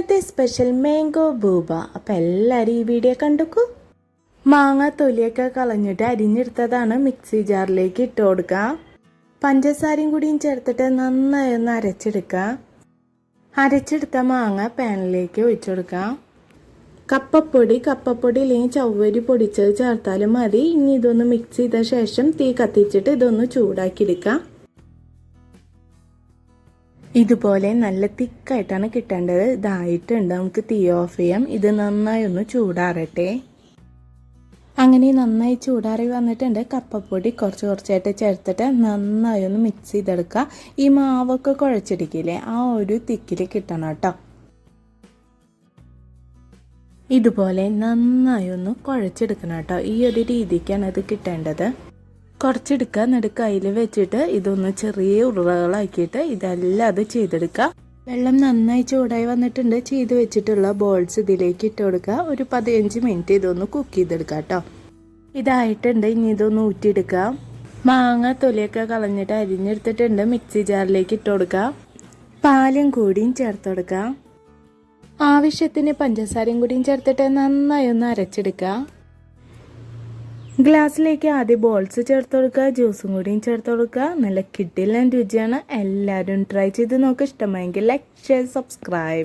ഇന്നത്തെ special mango ബൂബ. അപ്പം എല്ലാവരും ഈ വീഡിയോ കണ്ടുക്കൂ. മാങ്ങ തൊലിയൊക്കെ കളഞ്ഞിട്ട് അരിഞ്ഞെടുത്തതാണ് മിക്സി ജാറിലേക്ക് ഇട്ട് കൊടുക്കുക. പഞ്ചസാരയും കൂടിയും ചേർത്തിട്ട് നന്നായി ഒന്ന് അരച്ചെടുക്കുക. അരച്ചെടുത്ത മാങ്ങ പാനിലേക്ക് ഒഴിച്ചു കൊടുക്കാം. കപ്പപ്പൊടി ഇല്ലെങ്കിൽ ചവ്വരി പൊടിച്ചത് ചേർത്താലും മതി. ഇനി ഇതൊന്ന് മിക്സ് ചെയ്ത ശേഷം തീ കത്തിച്ചിട്ട് ഇതൊന്ന് ചൂടാക്കി എടുക്കാം. ഇതുപോലെ നല്ല തിക്കായിട്ടാണ് കിട്ടേണ്ടത്. ഇതായിട്ടുണ്ട്, നമുക്ക് തീ ഓഫ് ചെയ്യാം. ഇത് നന്നായി ഒന്ന് ചൂടാറട്ടെ. അങ്ങനെ നന്നായി ചൂടാറി വന്നിട്ടുണ്ട്. കപ്പപ്പൊടി കുറച്ചായിട്ട് ചേർത്തിട്ട് നന്നായി ഒന്ന് മിക്സ് ചെയ്തെടുക്കുക. ഈ മാവൊക്കെ കുഴച്ചെടുക്കില്ലേ, ആ ഒരു തിക്കിൽ കിട്ടണം കേട്ടോ. ഇതുപോലെ നന്നായി ഒന്ന് കുഴച്ചെടുക്കണം കേട്ടോ. ഈ ഒരു രീതിക്കാണ് ഇത് കിട്ടേണ്ടത്. കുറച്ചെടുക്കുക, എന്നിട്ട് കയ്യിൽ വെച്ചിട്ട് ഇതൊന്ന് ചെറിയ ഉരുളകളാക്കിയിട്ട് ഇതെല്ലാം അത് ചെയ്തെടുക്കുക. വെള്ളം നന്നായി ചൂടായി വന്നിട്ടുണ്ട്. ചെയ്ത് വെച്ചിട്ടുള്ള ബോൾസ് ഇതിലേക്ക് ഇട്ട് കൊടുക്കുക. ഒരു 15 മിനിറ്റ് ഇതൊന്ന് കുക്ക് ചെയ്തെടുക്കുക കേട്ടോ. ഇതായിട്ടുണ്ട്. ഇനി ഇതൊന്ന് ഊറ്റിയെടുക്കുക. മാങ്ങ തൊലിയൊക്കെ കളഞ്ഞിട്ട് അരിഞ്ഞെടുത്തിട്ടുണ്ട്. മിക്സി ജാറിലേക്ക് ഇട്ട് കൊടുക്കുക. പാലും കൂടിയും ചേർത്ത് കൊടുക്കുക. ആവശ്യത്തിന് പഞ്ചസാരയും കൂടിയും ചേർത്തിട്ട് നന്നായി ഒന്ന് അരച്ചെടുക്കുക. ഗ്ലാസ്സിലേക്ക് ആദ്യം ബോൾസ് ചേർത്ത് കൊടുക്കുക. ജ്യൂസും കൂടിയും ചേർത്ത് കൊടുക്കുക. നല്ല കിടിലൻ രുചിയാണ്. എല്ലാവരും ട്രൈ ചെയ്ത് നോക്കുക. ഇഷ്ടമായെങ്കിൽ ലൈക്ക്, ഷെയർ, സബ്സ്ക്രൈബ്.